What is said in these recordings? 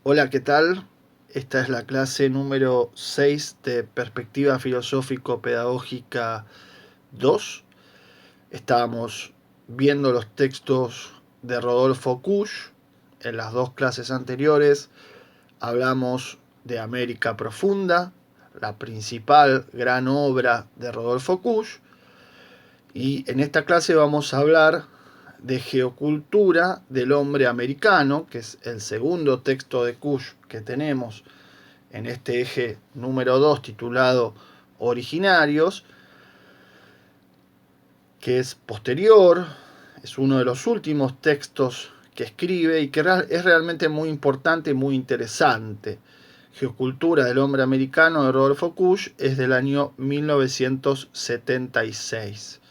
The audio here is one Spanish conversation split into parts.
Hola, ¿qué tal? Esta es la clase número 6 de Perspectiva Filosófico-Pedagógica 2. Estábamos viendo los textos de Rodolfo Kusch. En las dos clases anteriores hablamos de América Profunda, la principal gran obra de Rodolfo Kusch. Y en esta clase vamos a hablar de Geocultura del hombre americano, que es el segundo texto de Kusch que tenemos en este eje número 2 titulado Originarios, que es posterior, es uno de los últimos textos que escribe y que es realmente muy importante y muy interesante. Geocultura del hombre americano de Rodolfo Kusch es del año 1976.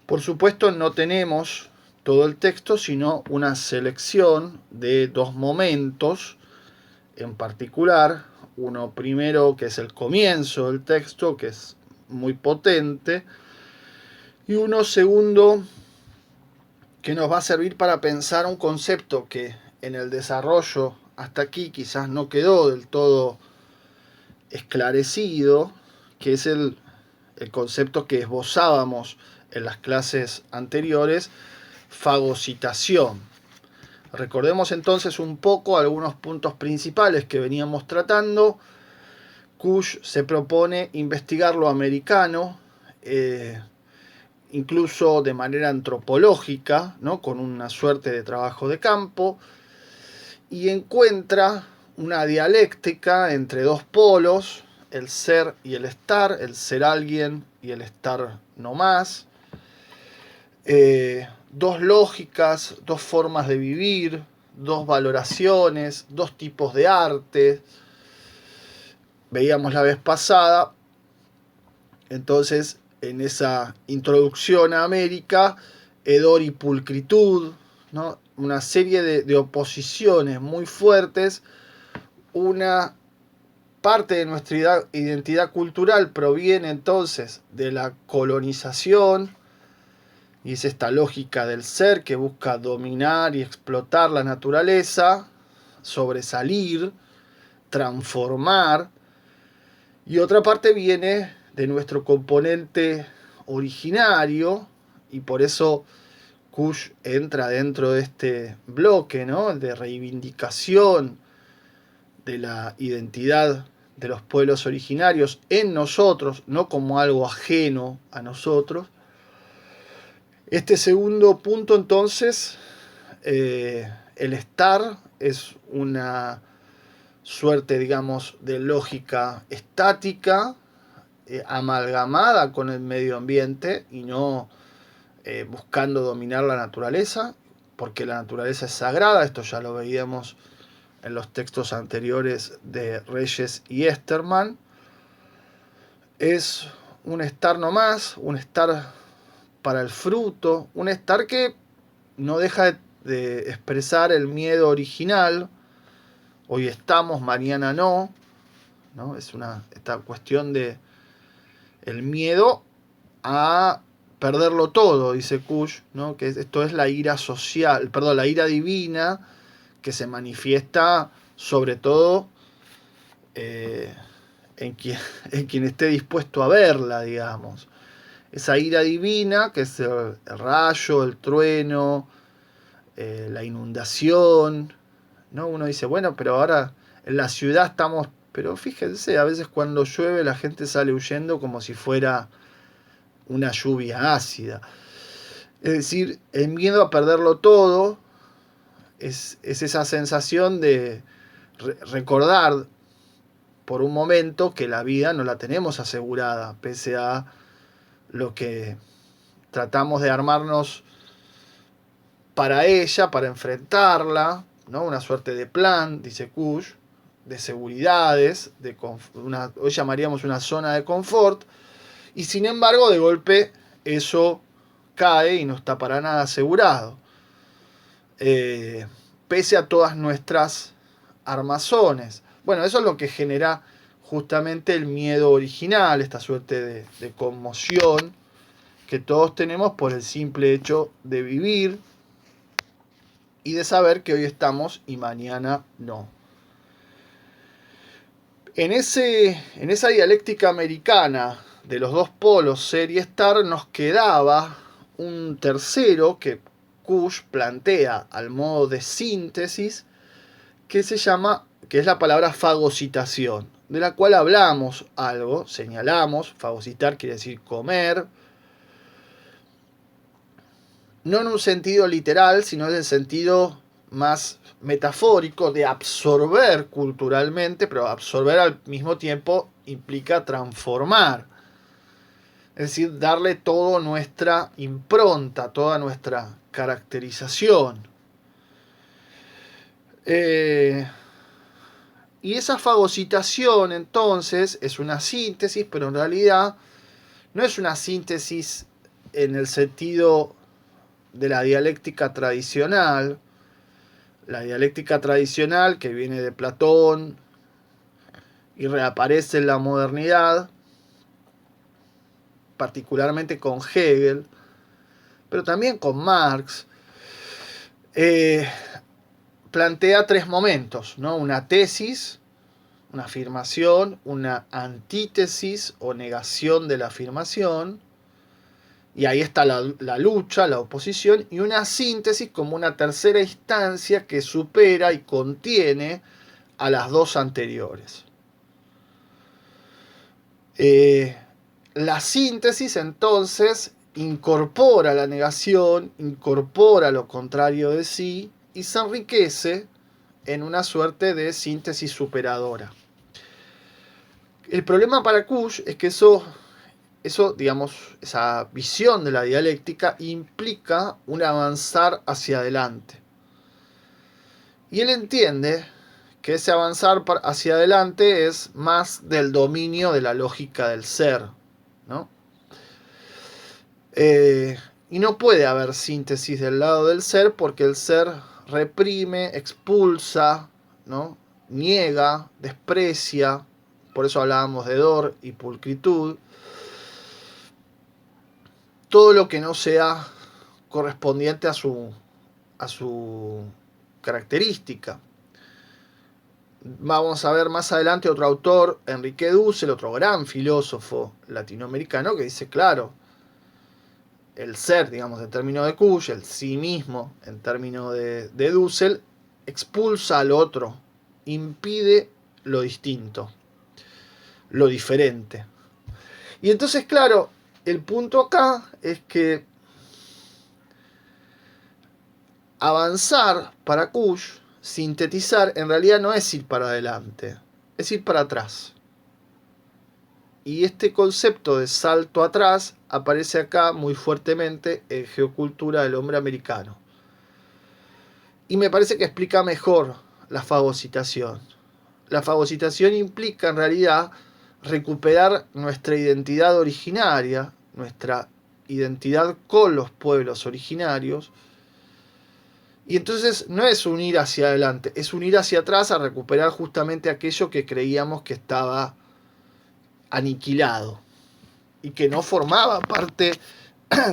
Por supuesto no tenemos todo el texto, sino una selección de dos momentos en particular. Uno primero, que es el comienzo del texto, que es muy potente, y uno segundo, que nos va a servir para pensar un concepto que en el desarrollo hasta aquí quizás no quedó del todo esclarecido, que es el concepto que esbozábamos en las clases anteriores, fagocitación. Recordemos entonces un poco algunos puntos principales que veníamos tratando. Kusch se propone investigar lo americano, incluso de manera antropológica, ¿no? Con una suerte de trabajo de campo, y encuentra una dialéctica entre dos polos, el ser y el ser alguien y el estar no más, dos lógicas, dos formas de vivir, dos valoraciones, dos tipos de arte. Veíamos la vez pasada, entonces, en esa introducción a América, hedor y pulcritud, ¿no? Una serie de oposiciones muy fuertes. Una parte de nuestra identidad cultural proviene entonces de la colonización, y es esta lógica del ser que busca dominar y explotar la naturaleza, sobresalir, transformar. Y otra parte viene de nuestro componente originario, y por eso Kusch entra dentro de este bloque, ¿no? El de reivindicación de la identidad de los pueblos originarios en nosotros, no como algo ajeno a nosotros. Este segundo punto, entonces, el estar es una suerte, digamos, de lógica estática, amalgamada con el medio ambiente y no buscando dominar la naturaleza, porque la naturaleza es sagrada. Esto ya lo veíamos en los textos anteriores de Reyes y Esterman. Es un estar nomás, un estar para el fruto, un estar que no deja de expresar el miedo original. Hoy estamos, mañana no, ¿no? Es esta cuestión de el miedo a perderlo todo, dice Kusch, ¿no? Que esto es la ira social, perdón, la ira divina, que se manifiesta sobre todo en, quien, en quien esté dispuesto a verla, digamos. Esa ira divina, que es el rayo, el trueno, la inundación, ¿no? Uno dice, bueno, pero ahora en la ciudad estamos, pero fíjense, a veces cuando llueve la gente sale huyendo como si fuera una lluvia ácida. Es decir, el miedo a perderlo todo es esa sensación de recordar por un momento que la vida no la tenemos asegurada, pese a lo que tratamos de armarnos para ella, para enfrentarla, ¿no? Una suerte de plan, dice Kusch, de seguridades, hoy llamaríamos una zona de confort, y sin embargo, de golpe, eso cae y no está para nada asegurado. Pese a todas nuestras armazones. Bueno, eso es lo que genera justamente el miedo original, esta suerte de conmoción que todos tenemos por el simple hecho de vivir. y de saber que hoy estamos y mañana no. En esa dialéctica americana de los dos polos, ser y estar, nos quedaba un tercero que Kush plantea al modo de síntesis, que es la palabra fagocitación, de la cual hablamos algo, señalamos. Fagocitar quiere decir comer, no en un sentido literal, sino en el sentido más metafórico de absorber culturalmente, pero absorber al mismo tiempo implica transformar. Es decir, darle toda nuestra impronta, toda nuestra caracterización. Y esa fagocitación entonces es una síntesis, pero en realidad no es una síntesis en el sentido de la dialéctica tradicional. La dialéctica tradicional que viene de Platón y reaparece en la modernidad, particularmente con Hegel, pero también con Marx, plantea tres momentos, ¿no? Una tesis, una afirmación, una antítesis o negación de la afirmación, y ahí está la lucha, la oposición, y una síntesis como una tercera instancia que supera y contiene a las dos anteriores. La síntesis entonces incorpora la negación, incorpora lo contrario de sí y se enriquece en una suerte de síntesis superadora. El problema para Kush es que eso, digamos, esa visión de la dialéctica implica un avanzar hacia adelante. Y él entiende que ese avanzar hacia adelante es más del dominio de la lógica del ser, ¿no? Y no puede haber síntesis del lado del ser porque el ser reprime, expulsa, ¿no? Niega, desprecia. Por eso hablábamos de dor y pulcritud. Todo lo que no sea correspondiente a su característica. Vamos a ver más adelante otro autor, Enrique Dussel, otro gran filósofo latinoamericano, que dice, claro, el ser, digamos, en términos de Kush, el sí mismo, en términos de Dussel, expulsa al otro, impide lo distinto, lo diferente. Y entonces, claro, el punto acá es que avanzar para Kush, sintetizar, en realidad no es ir para adelante, es ir para atrás. Y este concepto de salto atrás aparece acá muy fuertemente en Geocultura del Hombre Americano. Y me parece que explica mejor la fagocitación. La fagocitación implica en realidad recuperar nuestra identidad originaria, nuestra identidad con los pueblos originarios. Y entonces no es unir hacia adelante, es unir hacia atrás a recuperar justamente aquello que creíamos que estaba aniquilado y que no formaba parte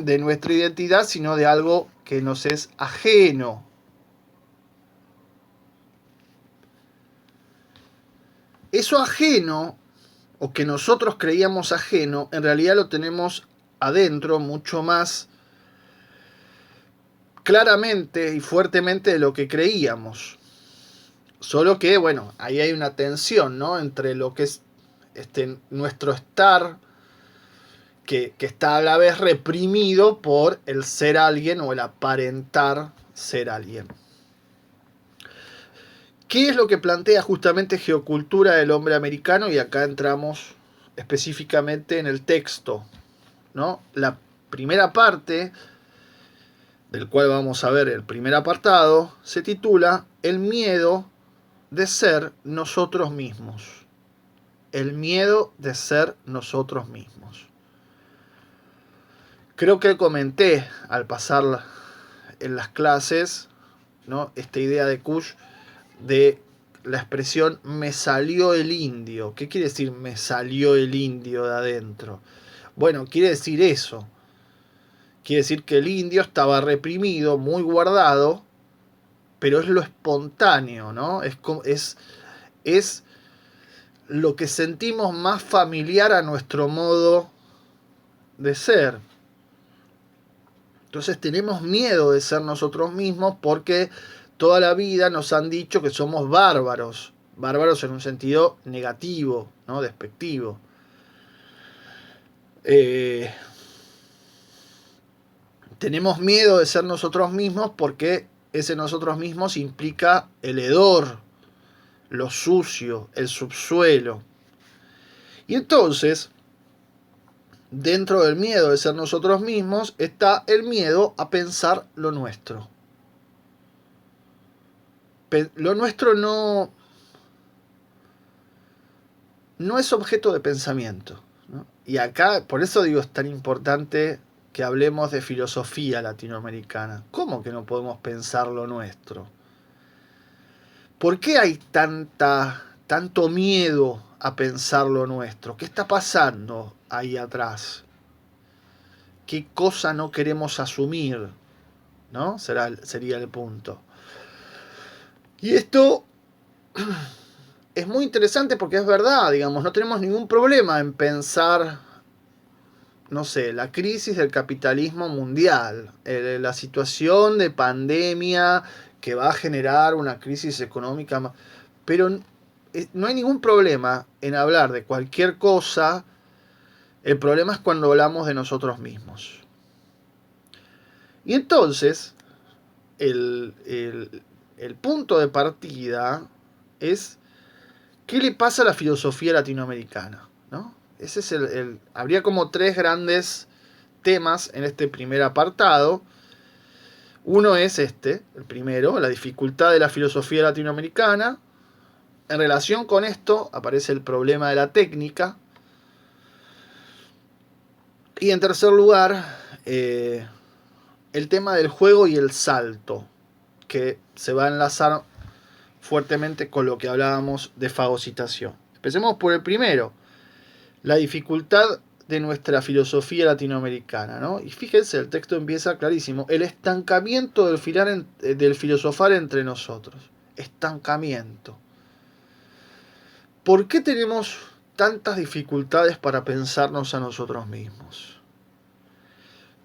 de nuestra identidad, sino de algo que nos es ajeno. Eso ajeno, o que nosotros creíamos ajeno, en realidad lo tenemos adentro mucho más claramente y fuertemente de lo que creíamos. Solo que, bueno, ahí hay una tensión, ¿no? Entre lo que es nuestro estar, que está a la vez reprimido por el ser alguien o el aparentar ser alguien. ¿Qué es lo que plantea justamente Geocultura del Hombre Americano? Y acá entramos específicamente en el texto, ¿no? La primera parte, del cual vamos a ver el primer apartado, se titula El miedo de ser nosotros mismos. El miedo de ser nosotros mismos. Creo que comenté al pasar en las clases, ¿no? Esta idea de Kush de la expresión me salió el indio. ¿Qué quiere decir me salió el indio de adentro? Bueno, quiere decir eso. Quiere decir que el indio estaba reprimido, muy guardado, pero es lo espontáneo, ¿no? Es lo que sentimos más familiar a nuestro modo de ser. Entonces tenemos miedo de ser nosotros mismos porque toda la vida nos han dicho que somos bárbaros. Bárbaros en un sentido negativo, ¿no? Despectivo. Tenemos miedo de ser nosotros mismos porque ese nosotros mismos implica el hedor, lo sucio, el subsuelo. Y entonces, dentro del miedo de ser nosotros mismos está el miedo a pensar lo nuestro. Lo nuestro no es objeto de pensamiento, ¿no? Y acá, por eso digo, es tan importante que hablemos de filosofía latinoamericana. ¿Cómo que no podemos pensar lo nuestro? ¿Por qué hay tanto miedo a pensar lo nuestro? ¿Qué está pasando ahí atrás? ¿Qué cosa no queremos asumir? ¿No? Sería el punto. Y esto es muy interesante porque es verdad, digamos, no tenemos ningún problema en pensar, no sé, la crisis del capitalismo mundial, la situación de pandemia que va a generar una crisis económica, pero no hay ningún problema en hablar de cualquier cosa. El problema es cuando hablamos de nosotros mismos. Y entonces, el punto de partida es qué le pasa a la filosofía latinoamericana, ¿no? Ese es habría como tres grandes temas en este primer apartado. Uno es el primero, la dificultad de la filosofía latinoamericana. En relación con esto aparece el problema de la técnica. Y en tercer lugar, el tema del juego y el salto, que se va a enlazar fuertemente con lo que hablábamos de fagocitación. Empecemos por el primero, la dificultad de nuestra filosofía latinoamericana, ¿no? Y fíjense, el texto empieza clarísimo, el estancamiento del filosofar entre nosotros. Estancamiento. ¿Por qué tenemos tantas dificultades para pensarnos a nosotros mismos?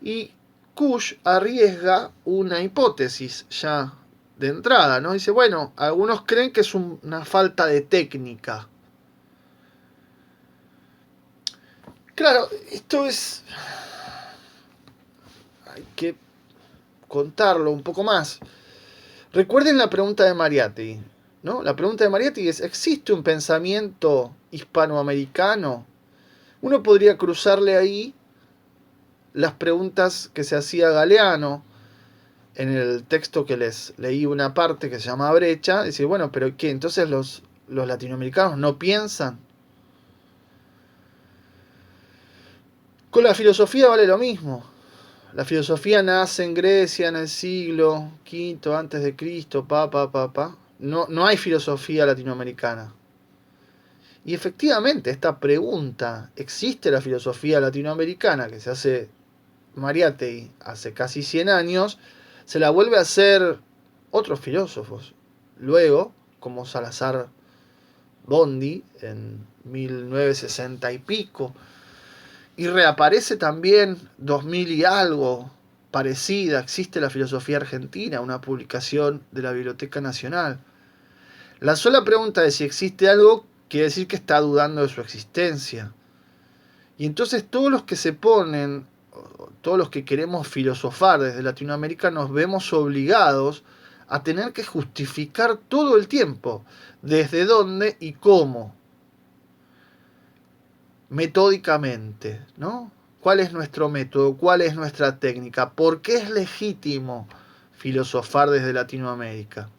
Y Kusch arriesga una hipótesis ya de entrada, ¿no? Dice, bueno, algunos creen que es una falta de técnica. Claro, esto es... hay que contarlo un poco más. Recuerden la pregunta de Mariátegui, ¿no? La pregunta de Mariátegui es, ¿existe un pensamiento hispanoamericano? Uno podría cruzarle ahí las preguntas que se hacía Galeano en el texto que les leí una parte que se llama Brecha. Dice, bueno, pero ¿qué? Entonces los latinoamericanos no piensan. Con la filosofía vale lo mismo. La filosofía nace en Grecia en el siglo V antes de Cristo, No hay filosofía latinoamericana. Y efectivamente, esta pregunta, ¿existe la filosofía latinoamericana? Que se hace Mariátegui hace casi 100 años, se la vuelve a hacer otros filósofos. Luego, como Salazar Bondi en 1960 y pico, y reaparece también 2000 y algo, parecida, existe la filosofía argentina, una publicación de la Biblioteca Nacional. La sola pregunta de si existe algo quiere decir que está dudando de su existencia. Y entonces todos los que se ponen, todos los que queremos filosofar desde Latinoamérica, nos vemos obligados a tener que justificar todo el tiempo desde dónde y cómo, metódicamente, ¿no? ¿Cuál es nuestro método? ¿Cuál es nuestra técnica? ¿Por qué es legítimo filosofar desde Latinoamérica?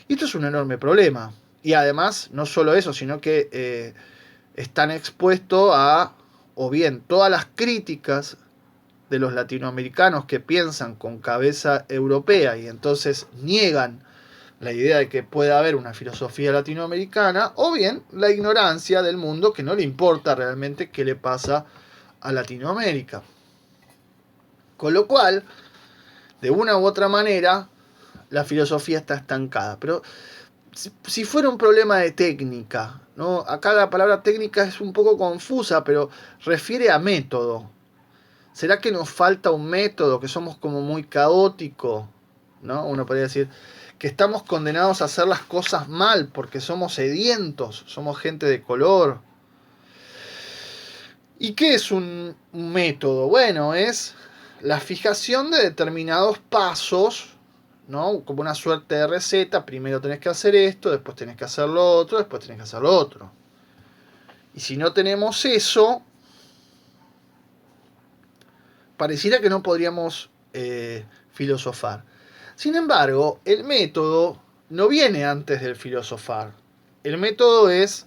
Y esto es un enorme problema. Y además, no solo eso, sino que están expuestos a, o bien, todas las críticas de los latinoamericanos que piensan con cabeza europea y entonces niegan la idea de que pueda haber una filosofía latinoamericana, o bien la ignorancia del mundo que no le importa realmente qué le pasa a Latinoamérica. Con lo cual, de una u otra manera, la filosofía está estancada. Pero si fuera un problema de técnica, ¿no? Acá la palabra técnica es un poco confusa, pero refiere a método. ¿Será que nos falta un método, que somos como muy caóticos? ¿No? Uno podría decir que estamos condenados a hacer las cosas mal porque somos sedientos, somos gente de color. ¿Y qué es un método? Bueno, es la fijación de determinados pasos, ¿no? Como una suerte de receta. Primero tenés que hacer esto, después tenés que hacer lo otro, después tenés que hacer lo otro. Y si no tenemos eso, pareciera que no podríamos filosofar. Sin embargo, el método no viene antes del filosofar. El método es,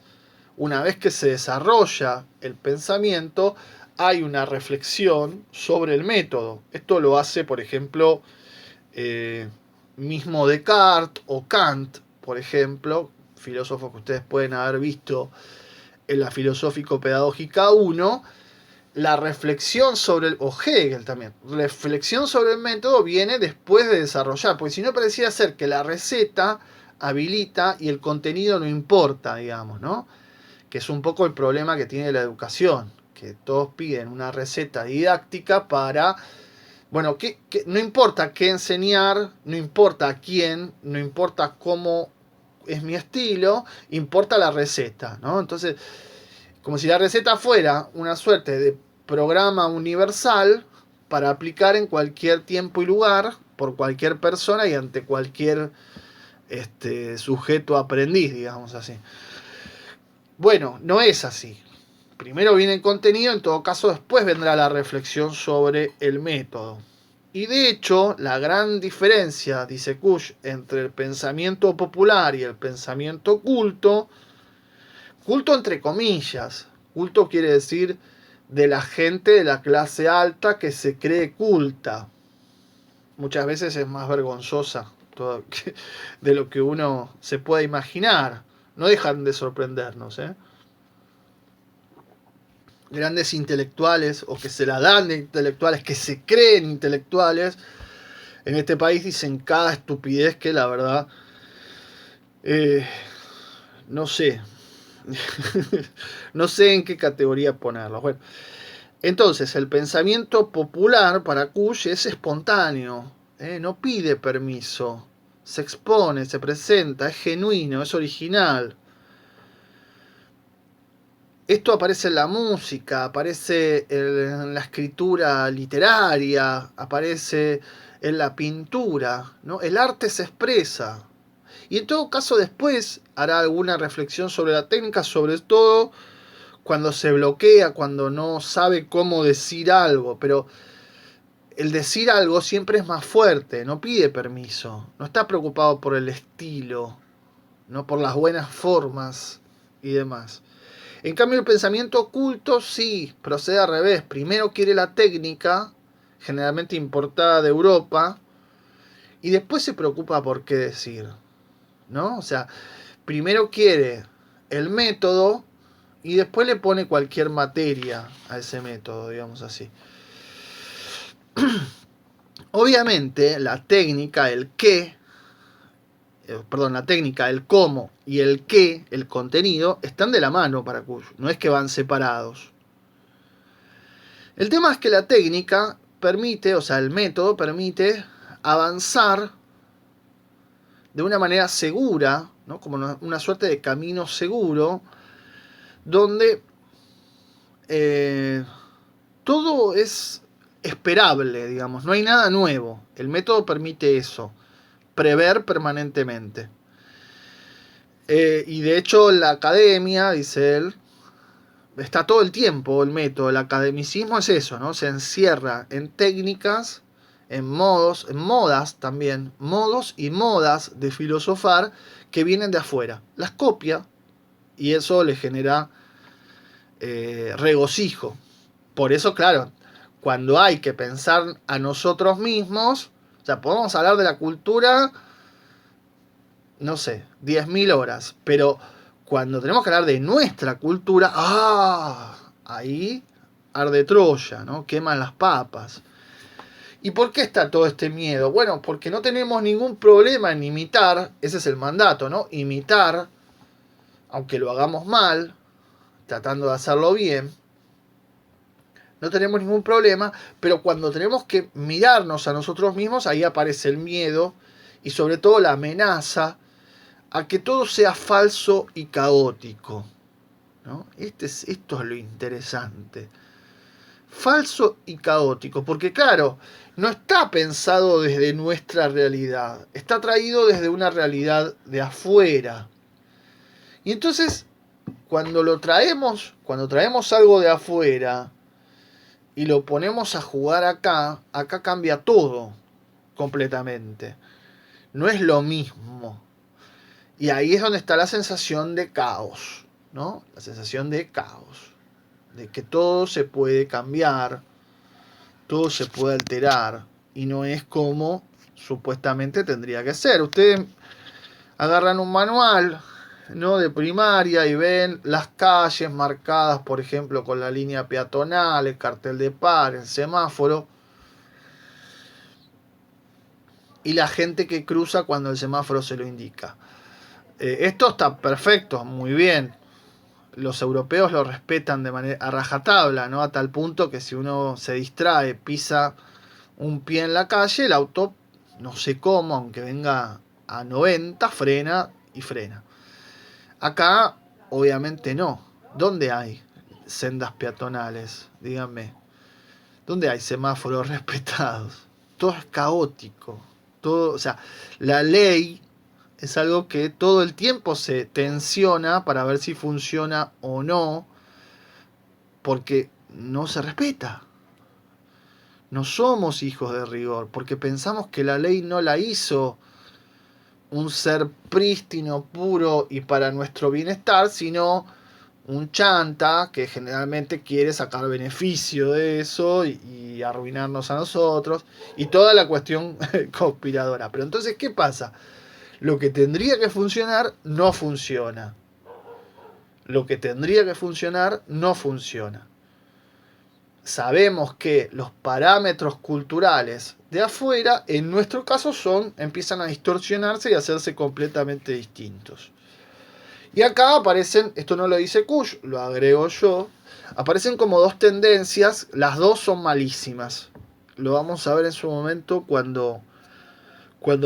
una vez que se desarrolla el pensamiento, hay una reflexión sobre el método. Esto lo hace, por ejemplo, mismo Descartes o Kant, por ejemplo, filósofos que ustedes pueden haber visto en la Filosófico-Pedagógica 1, la reflexión sobre el, o Hegel también, reflexión sobre el método viene después de desarrollar, porque si no pareciera ser que la receta habilita y el contenido no importa, digamos, ¿no? Que es un poco el problema que tiene la educación, que todos piden una receta didáctica para, bueno, que no importa qué enseñar, no importa a quién, no importa cómo es mi estilo, importa la receta, ¿no? Entonces, como si la receta fuera una suerte de programa universal para aplicar en cualquier tiempo y lugar, por cualquier persona y ante cualquier sujeto aprendiz, digamos así. Bueno, no es así. Primero viene el contenido, en todo caso después vendrá la reflexión sobre el método. Y de hecho, la gran diferencia, dice Kusch, entre el pensamiento popular y el pensamiento culto, culto entre comillas, culto quiere decir de la gente de la clase alta que se cree culta. Muchas veces es más vergonzosa de lo que uno se puede imaginar. No dejan de sorprendernos, ¿eh? Grandes intelectuales o que se la dan de intelectuales, que se creen intelectuales, en este país dicen cada estupidez que la verdad no sé. No sé en qué categoría ponerlo. Bueno, entonces el pensamiento popular para Kusch es espontáneo, no pide permiso, se expone, se presenta, es genuino, es original. Esto aparece en la música, aparece en la escritura literaria, aparece en la pintura, ¿no? El arte se expresa. Y en todo caso después hará alguna reflexión sobre la técnica, sobre todo cuando se bloquea, cuando no sabe cómo decir algo. Pero el decir algo siempre es más fuerte, no pide permiso, no está preocupado por el estilo, no por las buenas formas y demás. En cambio, el pensamiento oculto sí procede al revés. Primero quiere la técnica, generalmente importada de Europa, y después se preocupa por qué decir, ¿no? O sea, primero quiere el método y después le pone cualquier materia a ese método, digamos así. Obviamente, la técnica, el qué, la técnica, el cómo y el qué, el contenido, están de la mano para Kusch. No es que van separados. El tema es que la técnica permite, o sea, el método permite avanzar de una manera segura, ¿no? Como una suerte de camino seguro, donde todo es esperable, digamos, no hay nada nuevo. El método permite eso, prever permanentemente. Y de hecho la academia, dice él, está todo el tiempo el método. El academicismo es eso, ¿no? Se encierra en técnicas, en modos, en modas también, modos y modas de filosofar que vienen de afuera. Las copia y eso le genera regocijo. Por eso, claro, cuando hay que pensar a nosotros mismos, o sea, podemos hablar de la cultura, no sé, 10.000 horas, pero cuando tenemos que hablar de nuestra cultura, ahí arde Troya, ¿no? Queman las papas. ¿Y por qué está todo este miedo? Bueno, porque no tenemos ningún problema en imitar, ese es el mandato, ¿no? Imitar, aunque lo hagamos mal, tratando de hacerlo bien, no tenemos ningún problema, pero cuando tenemos que mirarnos a nosotros mismos, ahí aparece el miedo y sobre todo la amenaza a que todo sea falso y caótico, ¿no? Esto es lo interesante. Falso y caótico, porque claro, no está pensado desde nuestra realidad, está traído desde una realidad de afuera. Y entonces, cuando traemos algo de afuera y lo ponemos a jugar acá, acá cambia todo completamente. No es lo mismo. Y ahí es donde está la sensación de caos, ¿no? La sensación de caos, de que todo se puede cambiar, todo se puede alterar y no es como supuestamente tendría que ser. Ustedes agarran un manual, ¿no?, de primaria y ven las calles marcadas, por ejemplo, con la línea peatonal, el cartel de par, el semáforo y la gente que cruza cuando el semáforo se lo indica. Esto está perfecto, muy bien. Los europeos lo respetan de manera a rajatabla, ¿no? A tal punto que si uno se distrae, pisa un pie en la calle, el auto, no sé cómo, aunque venga a 90, frena y frena. Acá, obviamente no. ¿Dónde hay sendas peatonales? Díganme. ¿Dónde hay semáforos respetados? Todo es caótico. Todo, o sea, la ley es algo que todo el tiempo se tensiona para ver si funciona o no, porque no se respeta. No somos hijos de rigor, porque pensamos que la ley no la hizo un ser prístino, puro y para nuestro bienestar, sino un chanta que generalmente quiere sacar beneficio de eso y arruinarnos a nosotros, y toda la cuestión conspiradora. Pero entonces, ¿qué pasa? Lo que tendría que funcionar no funciona. Lo que tendría que funcionar no funciona. Sabemos que los parámetros culturales de afuera, en nuestro caso, empiezan a distorsionarse y a hacerse completamente distintos. Y acá aparecen, esto no lo dice Kush, lo agrego yo, aparecen como dos tendencias, las dos son malísimas. Lo vamos a ver en su momento cuando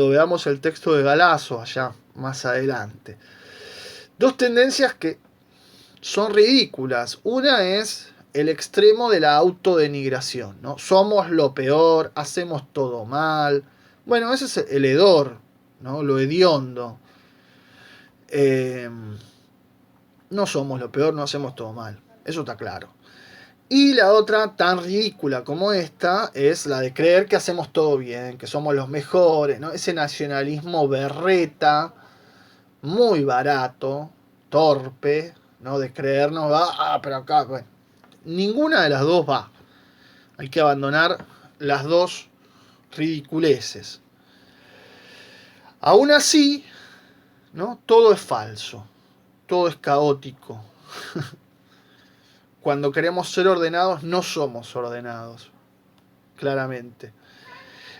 veamos el texto de Galazo allá más adelante. Dos tendencias que son ridículas. Una es el extremo de la autodenigración, ¿no? Somos lo peor, hacemos todo mal. Bueno, ese es el hedor, ¿no? Lo hediondo. No somos lo peor, no hacemos todo mal. Eso está claro. Y la otra, tan ridícula como esta, es la de creer que hacemos todo bien, que somos los mejores, ¿no? Ese nacionalismo berreta, muy barato, torpe, ¿no? De creernos, pero acá, bueno. Ninguna de las dos va. Hay que abandonar las dos ridiculeces. Aún así, ¿no? Todo es falso, todo es caótico. Cuando queremos ser ordenados, no somos ordenados, claramente.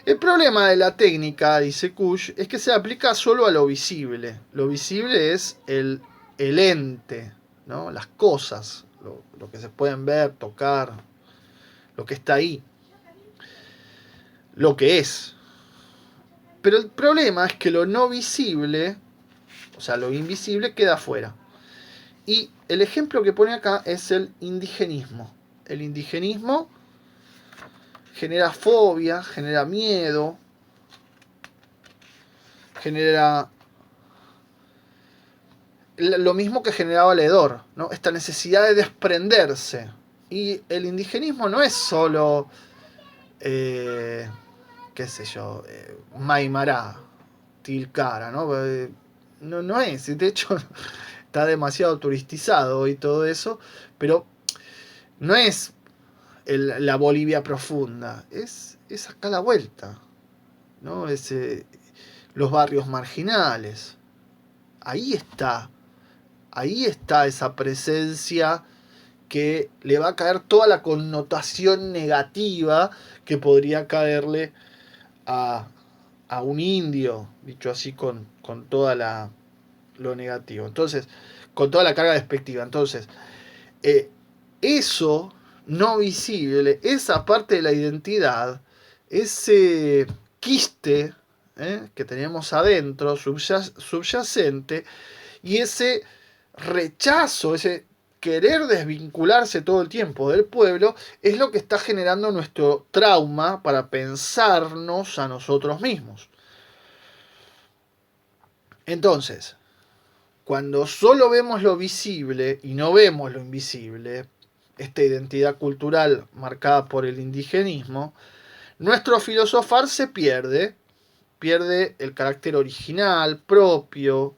El problema de la técnica, dice Kush, es que se aplica solo a lo visible. Lo visible es el ente, ¿no? Las cosas, lo que se pueden ver, tocar, lo que está ahí, lo que es. Pero el problema es que lo no visible, o sea, lo invisible, queda afuera. Y el ejemplo que pone acá es el indigenismo. El indigenismo genera fobia, genera miedo, genera lo mismo que generaba el hedor, ¿no? Esta necesidad de desprenderse. Y el indigenismo no es solo, qué sé yo, Maimará, Tilcara, ¿no? No es, de hecho está demasiado turistizado y todo eso, pero no es la Bolivia profunda, es acá la vuelta, ¿no? Los barrios marginales, ahí está esa presencia que le va a caer toda la connotación negativa que podría caerle a, a un indio, dicho así con toda lo negativo. Entonces, con toda la carga despectiva. Entonces, eh, eso no visible, esa parte de la identidad, ese quiste que tenemos adentro, subyacente, y ese rechazo, ese querer desvincularse todo el tiempo del pueblo, es lo que está generando nuestro trauma para pensarnos a nosotros mismos. Entonces, cuando solo vemos lo visible y no vemos lo invisible, esta identidad cultural marcada por el indigenismo, nuestro filosofar se pierde el carácter original, propio,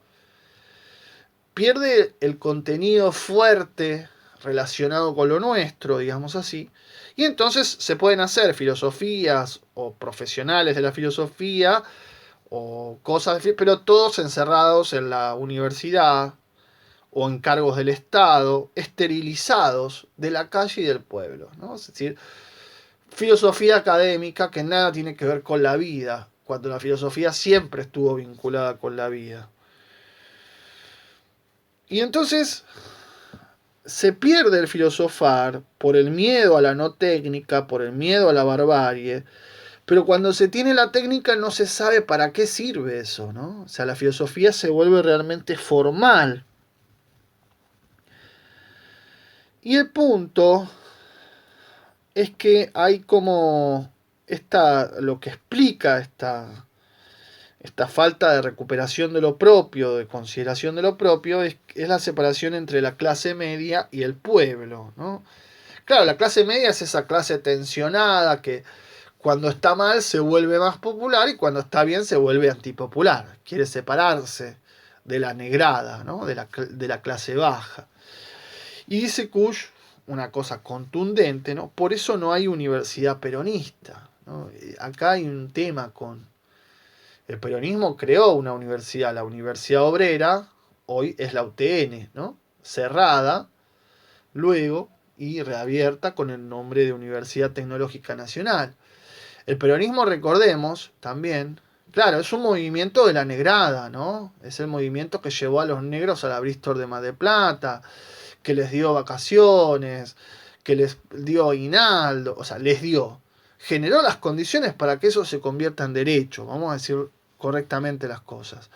pierde el contenido fuerte relacionado con lo nuestro, digamos así, y entonces se pueden hacer filosofías o profesionales de la filosofía o cosas, pero todos encerrados en la universidad o en cargos del Estado, esterilizados de la calle y del pueblo, ¿no? Es decir, filosofía académica que nada tiene que ver con la vida, cuando la filosofía siempre estuvo vinculada con la vida. Y entonces se pierde el filosofar por el miedo a la no técnica, por el miedo a la barbarie, pero cuando se tiene la técnica no se sabe para qué sirve eso, ¿no? O sea, la filosofía se vuelve realmente formal. Y el punto es que hay como lo que explica esta falta de recuperación de lo propio, de consideración de lo propio, es la separación entre la clase media y el pueblo, ¿no? Claro, la clase media es esa clase tensionada que cuando está mal se vuelve más popular y cuando está bien se vuelve antipopular. Quiere separarse de la negrada, ¿no? de la clase baja. Y dice Kush una cosa contundente, ¿no? Por eso no hay universidad peronista, ¿no? Acá hay un tema con... El peronismo creó una universidad, la Universidad Obrera, hoy es la UTN, ¿no? Cerrada, luego, y reabierta con el nombre de Universidad Tecnológica Nacional. El peronismo, recordemos, también, claro, es un movimiento de la negrada, ¿no? Es el movimiento que llevó a los negros a la Bristol de Mar del Plata, que les dio vacaciones, que les dio aguinaldo, o sea, les dio. Generó las condiciones para que eso se convierta en derecho, vamos a decir correctamente las cosas.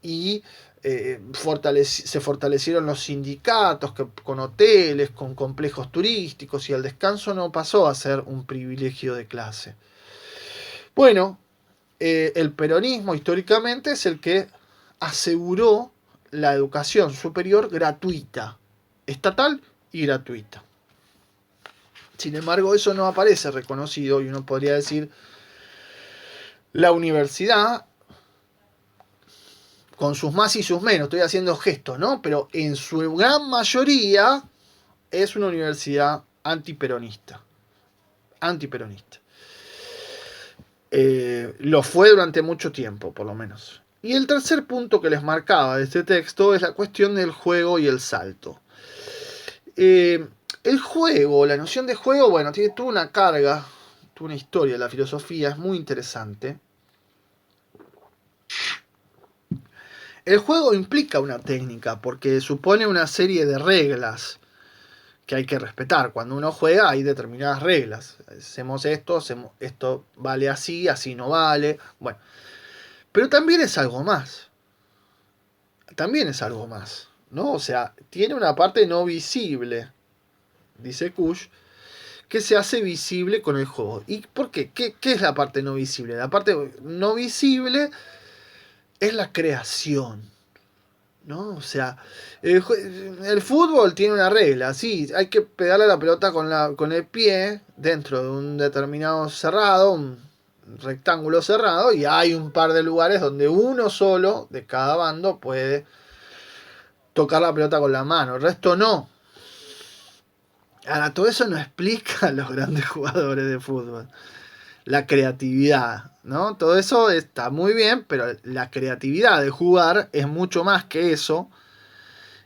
Y se fortalecieron los sindicatos con hoteles, con complejos turísticos, y el descanso no pasó a ser un privilegio de clase. Bueno, el peronismo históricamente es el que aseguró la educación superior gratuita, estatal y gratuita. Sin embargo, eso no aparece reconocido y uno podría decir la universidad, con sus más y sus menos, estoy haciendo gestos, ¿no? Pero en su gran mayoría es una universidad antiperonista. Antiperonista. Lo fue durante mucho tiempo, por lo menos. Y el tercer punto que les marcaba de este texto es la cuestión del juego y el salto. El juego, la noción de juego, bueno, tiene toda una carga, toda una historia, la filosofía es muy interesante. El juego implica una técnica porque supone una serie de reglas que hay que respetar. Cuando uno juega hay determinadas reglas. Hacemos esto vale así, así no vale. Bueno, pero también es algo más. También es algo más, ¿no? O sea, tiene una parte no visible, dice Kush, que se hace visible con el juego. ¿Y por qué? ¿Qué es la parte no visible? La parte no visible es la creación, ¿no? O sea, el fútbol tiene una regla, sí, hay que pegarle la pelota con el pie dentro de un determinado cerrado, un rectángulo cerrado, y hay un par de lugares donde uno solo de cada bando puede tocar la pelota con la mano, el resto no. Ahora, todo eso no explica a los grandes jugadores de fútbol. La creatividad, ¿no? Todo eso está muy bien, pero la creatividad de jugar es mucho más que eso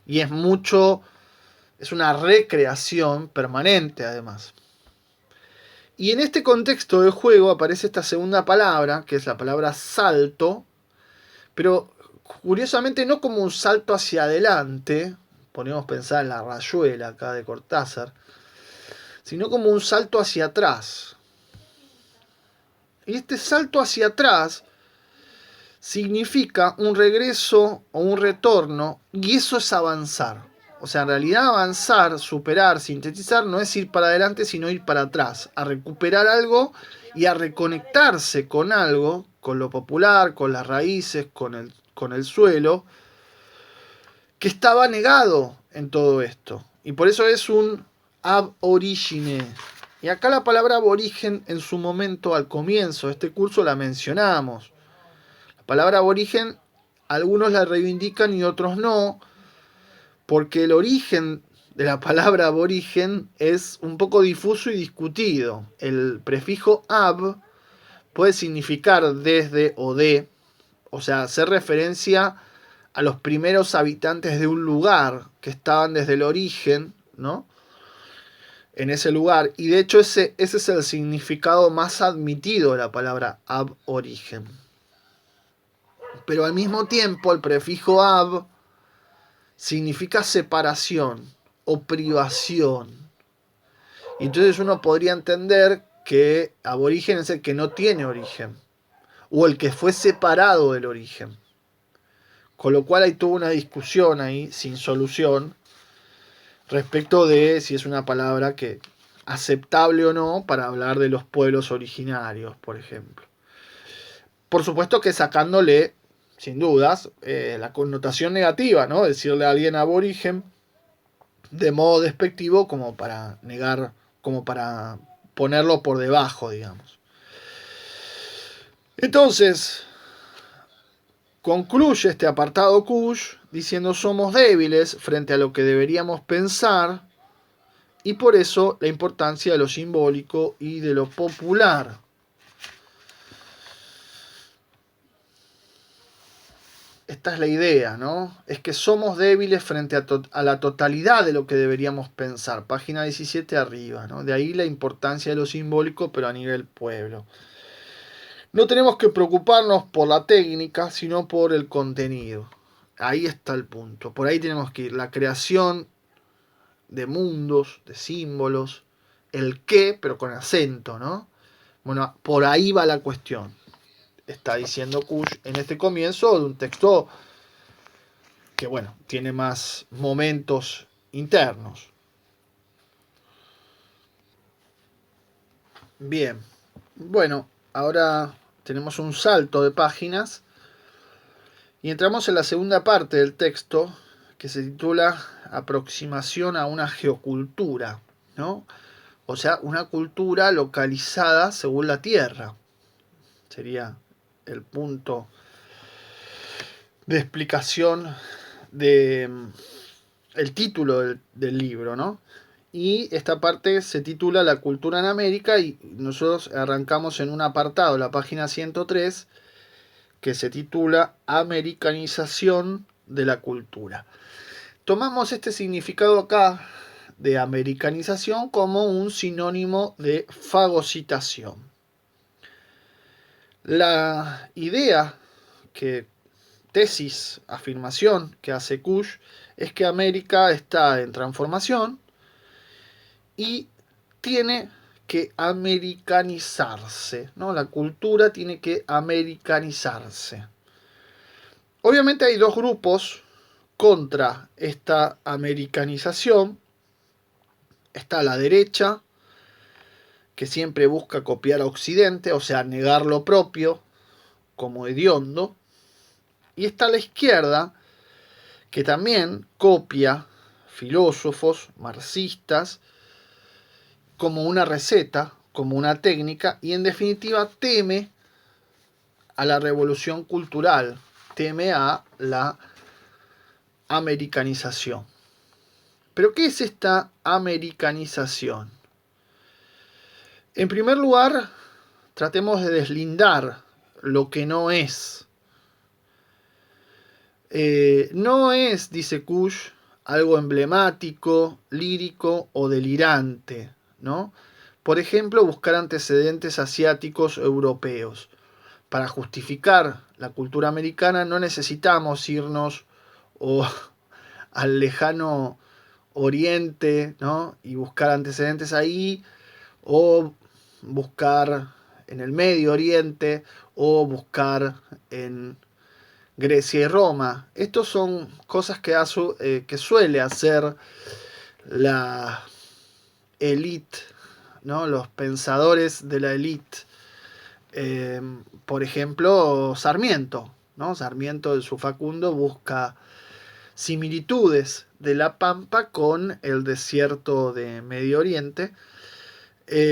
y es mucho Es una recreación permanente, además. Y en este contexto del juego aparece esta segunda palabra, que es la palabra salto, pero curiosamente no como un salto hacia adelante, podemos pensar en la rayuela acá de Cortázar, sino como un salto hacia atrás. Y este salto hacia atrás significa un regreso o un retorno, y eso es avanzar. O sea, en realidad avanzar, superar, sintetizar, no es ir para adelante, sino ir para atrás, a recuperar algo y a reconectarse con algo, con lo popular, con las raíces, con el suelo, que estaba negado en todo esto. Y por eso es un ab origine. Y acá la palabra aborigen en su momento, al comienzo de este curso, la mencionamos. La palabra aborigen, algunos la reivindican y otros no, porque el origen de la palabra aborigen es un poco difuso y discutido. El prefijo ab puede significar desde o de, o sea, hacer referencia a los primeros habitantes de un lugar que estaban desde el origen, ¿no? En ese lugar. Y de hecho ese es el significado más admitido de la palabra aborigen. Pero al mismo tiempo el prefijo ab significa separación o privación. Y entonces uno podría entender que aborigen es el que no tiene origen, o el que fue separado del origen. Con lo cual hay toda una discusión ahí, sin solución, respecto de si es una palabra que aceptable o no para hablar de los pueblos originarios, por ejemplo. Por supuesto que sacándole, sin dudas, la connotación negativa, ¿no? Decirle a alguien aborigen de modo despectivo como para negar, como para ponerlo por debajo, digamos. Entonces, concluye este apartado Kush diciendo somos débiles frente a lo que deberíamos pensar y por eso la importancia de lo simbólico y de lo popular. Esta es la idea, ¿no? Es que somos débiles frente a la totalidad de lo que deberíamos pensar. Página 17 arriba, ¿no? De ahí la importancia de lo simbólico, pero a nivel pueblo. No tenemos que preocuparnos por la técnica, sino por el contenido. Ahí está el punto. Por ahí tenemos que ir. La creación de mundos, de símbolos, el qué, pero con acento, ¿no? Bueno, por ahí va la cuestión. Está diciendo Kush en este comienzo de un texto que, bueno, tiene más momentos internos. Bien, bueno, ahora tenemos un salto de páginas y entramos en la segunda parte del texto que se titula Aproximación a una geocultura, ¿no? O sea, una cultura localizada según la Tierra. Sería el punto de explicación de el título del libro, ¿no? Y esta parte se titula La cultura en América y nosotros arrancamos en un apartado, la página 103, que se titula Americanización de la cultura. Tomamos este significado acá de americanización como un sinónimo de fagocitación. La idea tesis, afirmación que hace Kush es que América está en transformación y tiene que americanizarse, ¿no? La cultura tiene que americanizarse. Obviamente hay dos grupos contra esta americanización. Está la derecha, que siempre busca copiar a Occidente, o sea, negar lo propio como hediondo. Y está la izquierda, que también copia filósofos marxistas como una receta, como una técnica, y en definitiva teme a la revolución cultural, teme a la americanización. ¿Pero qué es esta americanización? En primer lugar, tratemos de deslindar lo que no es. No es, dice Kush, algo emblemático, lírico o delirante, ¿no? Por ejemplo, buscar antecedentes asiáticos o europeos. Para justificar la cultura americana no necesitamos irnos o al lejano oriente, ¿no? Y buscar antecedentes ahí, o buscar en el Medio Oriente, o buscar en Grecia y Roma. Estos son cosas que suele hacer la élite, ¿no? Los pensadores de la élite. Por ejemplo, Sarmiento, ¿no? Sarmiento de su Facundo busca similitudes de la Pampa con el desierto de Medio Oriente,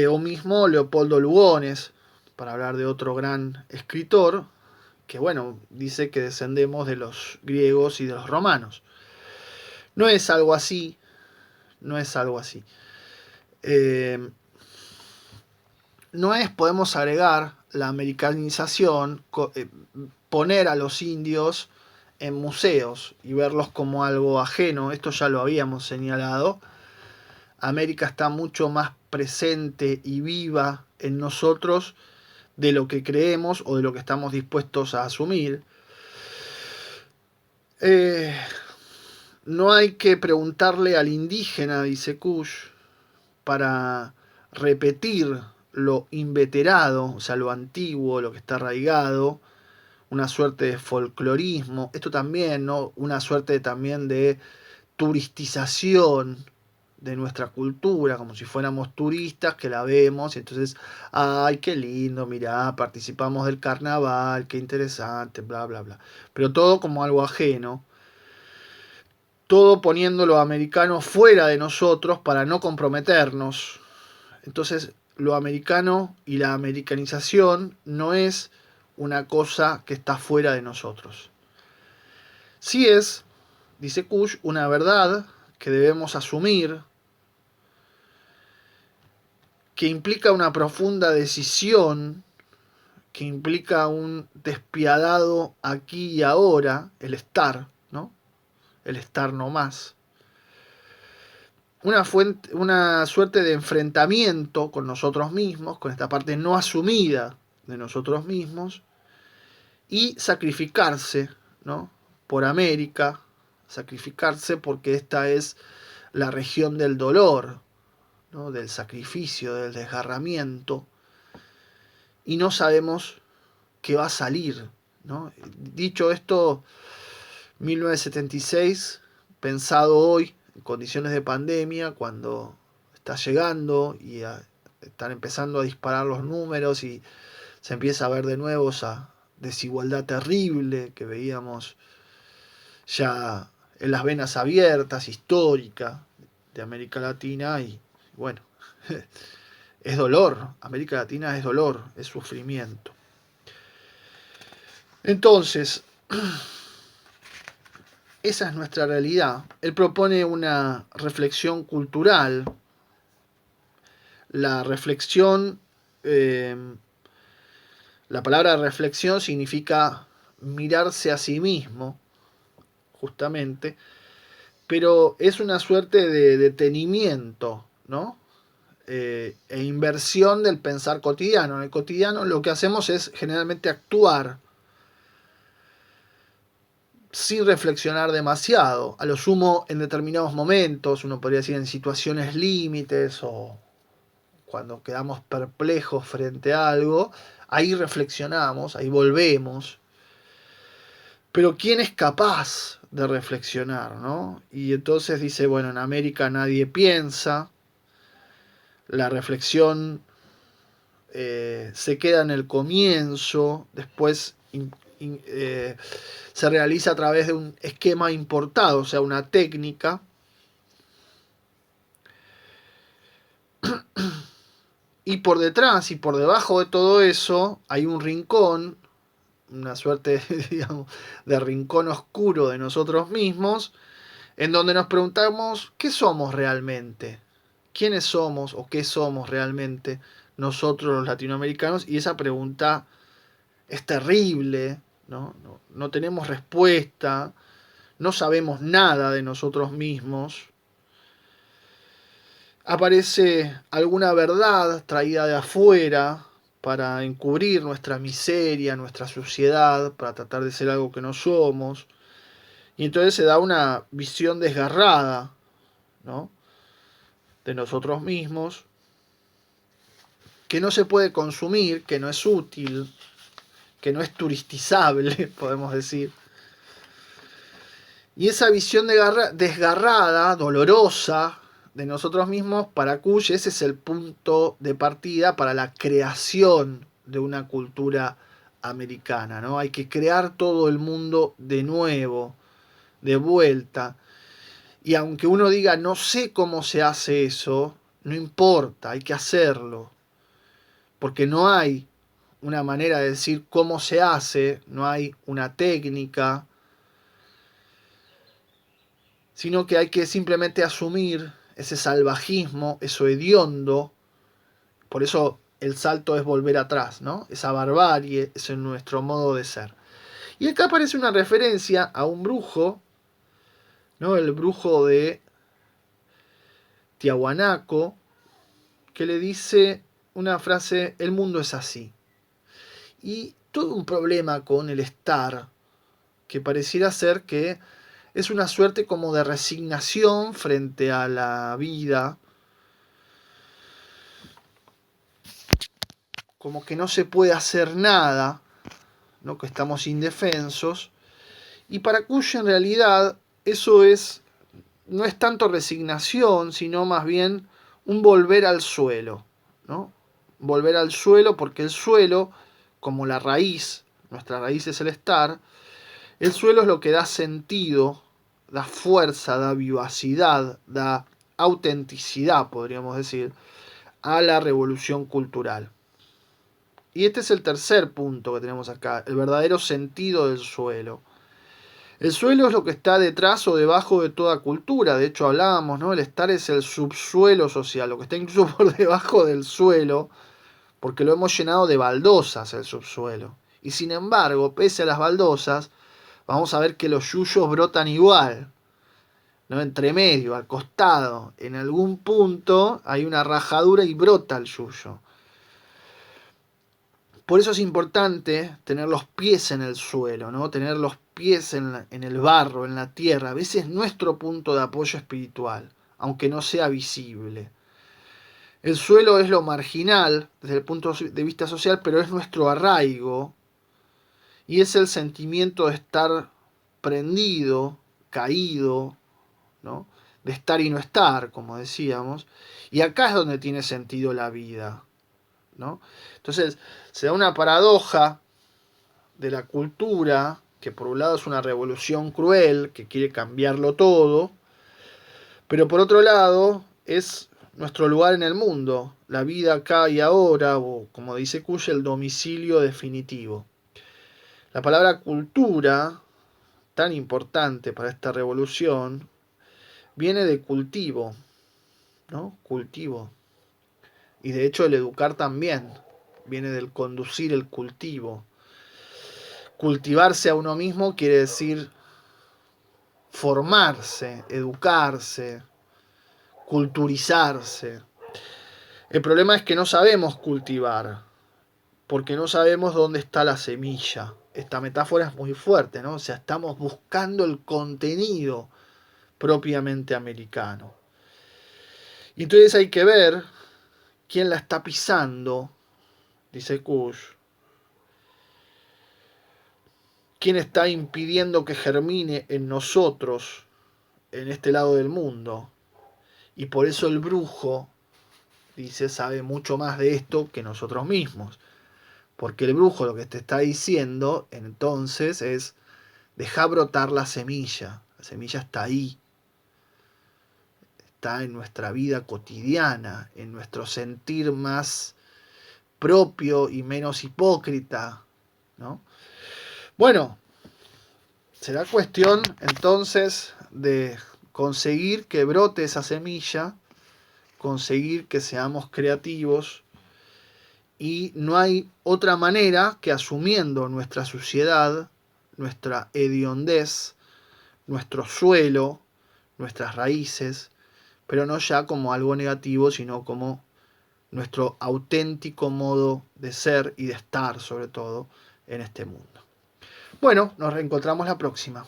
o mismo Leopoldo Lugones, para hablar de otro gran escritor, que bueno, dice que descendemos de los griegos y de los romanos. No es algo así, no es algo así. No es, podemos agregar, la americanización, poner a los indios en museos y verlos como algo ajeno. Esto ya lo habíamos señalado. América está mucho más presente y viva en nosotros de lo que creemos o de lo que estamos dispuestos a asumir. No hay que preguntarle al indígena, dice Kush, para repetir lo inveterado, o sea, lo antiguo, lo que está arraigado, una suerte de folclorismo. Esto también, ¿no? Una suerte también de turistización de nuestra cultura, como si fuéramos turistas que la vemos y entonces, ay, qué lindo, mirá, participamos del carnaval, qué interesante, bla, bla, bla. Pero todo como algo ajeno, todo poniendo lo americano fuera de nosotros para no comprometernos. Entonces, lo americano y la americanización no es una cosa que está fuera de nosotros. Sí es, dice Kush, una verdad que debemos asumir, que implica una profunda decisión, que implica un despiadado aquí y ahora, el estar, ¿no? El estar no más. Una suerte de enfrentamiento con nosotros mismos, con esta parte no asumida de nosotros mismos, y sacrificarse, ¿no? Por América, sacrificarse porque esta es la región del dolor, ¿no? Del sacrificio, del desgarramiento, y no sabemos qué va a salir, ¿no? Dicho esto, 1976, pensado hoy, en condiciones de pandemia, cuando está llegando y están empezando a disparar los números y se empieza a ver de nuevo esa desigualdad terrible que veíamos ya en las venas abiertas, histórica, de América Latina, y bueno, es dolor, América Latina es dolor, es sufrimiento. Entonces, esa es nuestra realidad. Él propone una reflexión cultural. La reflexión, la palabra reflexión significa mirarse a sí mismo, justamente, pero es una suerte de detenimiento, ¿no? E inversión del pensar cotidiano. En el cotidiano lo que hacemos es generalmente actuar sin reflexionar demasiado. A lo sumo, en determinados momentos, uno podría decir en situaciones límites o cuando quedamos perplejos frente a algo, ahí reflexionamos, ahí volvemos. Pero ¿quién es capaz de reflexionar, no? Y entonces dice, bueno, en América nadie piensa, la reflexión se queda en el comienzo, después se realiza a través de un esquema importado, o sea, una técnica. Y por detrás y por debajo de todo eso hay un rincón, una suerte, digamos, de rincón oscuro de nosotros mismos, en donde nos preguntamos qué somos realmente, quiénes somos o qué somos realmente nosotros los latinoamericanos, y esa pregunta es terrible, ¿no? No tenemos respuesta, no sabemos nada de nosotros mismos, aparece alguna verdad traída de afuera para encubrir nuestra miseria, nuestra suciedad, para tratar de ser algo que no somos, y entonces se da una visión desgarrada, ¿no?, de nosotros mismos, que no se puede consumir, que no es útil, que no es turistizable, podemos decir. Y esa visión desgarrada, dolorosa, de nosotros mismos, para Kush, ese es el punto de partida para la creación de una cultura americana, ¿no? Hay que crear todo el mundo de nuevo, de vuelta. Y aunque uno diga, no sé cómo se hace eso, no importa, hay que hacerlo. Porque no hay una manera de decir cómo se hace, no hay una técnica, sino que hay que simplemente asumir ese salvajismo, eso hediondo. Por eso el salto es volver atrás, ¿no? Esa barbarie, ese es nuestro modo de ser. Y acá aparece una referencia a un brujo, ¿no? El brujo de Tiahuanaco, que le dice una frase: el mundo es así. Y todo un problema con el estar, que pareciera ser que es una suerte como de resignación frente a la vida, como que no se puede hacer nada, ¿no?, que estamos indefensos. Y para Kush en realidad eso no es tanto resignación, sino más bien un volver al suelo, ¿no? Volver al suelo, porque el suelo, como la raíz, nuestra raíz es el estar, el suelo es lo que da sentido, da fuerza, da vivacidad, da autenticidad, podríamos decir, a la revolución cultural. Y este es el tercer punto que tenemos acá, el verdadero sentido del suelo. El suelo es lo que está detrás o debajo de toda cultura. De hecho, hablábamos, ¿no? El estar es el subsuelo social, lo que está incluso por debajo del suelo, porque lo hemos llenado de baldosas el subsuelo. Y sin embargo, pese a las baldosas, vamos a ver que los yuyos brotan igual, ¿no? Entre medio, al costado, en algún punto hay una rajadura y brota el yuyo. Por eso es importante tener los pies en el suelo, ¿no? Tener los pies en el barro, en la tierra. A veces es nuestro punto de apoyo espiritual, aunque no sea visible. El suelo es lo marginal desde el punto de vista social, pero es nuestro arraigo y es el sentimiento de estar prendido, caído, ¿no?, de estar y no estar, como decíamos. Y acá es donde tiene sentido la vida, ¿no? Entonces, se da una paradoja de la cultura, que por un lado es una revolución cruel, que quiere cambiarlo todo, pero por otro lado es nuestro lugar en el mundo, la vida acá y ahora, o como dice Kush, el domicilio definitivo. La palabra cultura, tan importante para esta revolución, viene de cultivo, ¿no? Cultivo. Y de hecho el educar también viene del conducir el cultivo. Cultivarse a uno mismo quiere decir formarse, educarse, culturizarse. El problema es que no sabemos cultivar, porque no sabemos dónde está la semilla. Esta metáfora es muy fuerte, ¿no? O sea, estamos buscando el contenido propiamente americano. Y entonces hay que ver quién la está pisando, dice Kush. ¿Quién está impidiendo que germine en nosotros, en este lado del mundo? Y por eso el brujo, dice, sabe mucho más de esto que nosotros mismos. Porque el brujo lo que te está diciendo entonces es: deja brotar la semilla. La semilla está ahí. Está en nuestra vida cotidiana, en nuestro sentir más propio y menos hipócrita, ¿no? Bueno, será cuestión entonces de conseguir que brote esa semilla, conseguir que seamos creativos, y no hay otra manera que asumiendo nuestra suciedad, nuestra hediondez, nuestro suelo, nuestras raíces, pero no ya como algo negativo, sino como nuestro auténtico modo de ser y de estar, sobre todo, en este mundo. Bueno, nos reencontramos la próxima.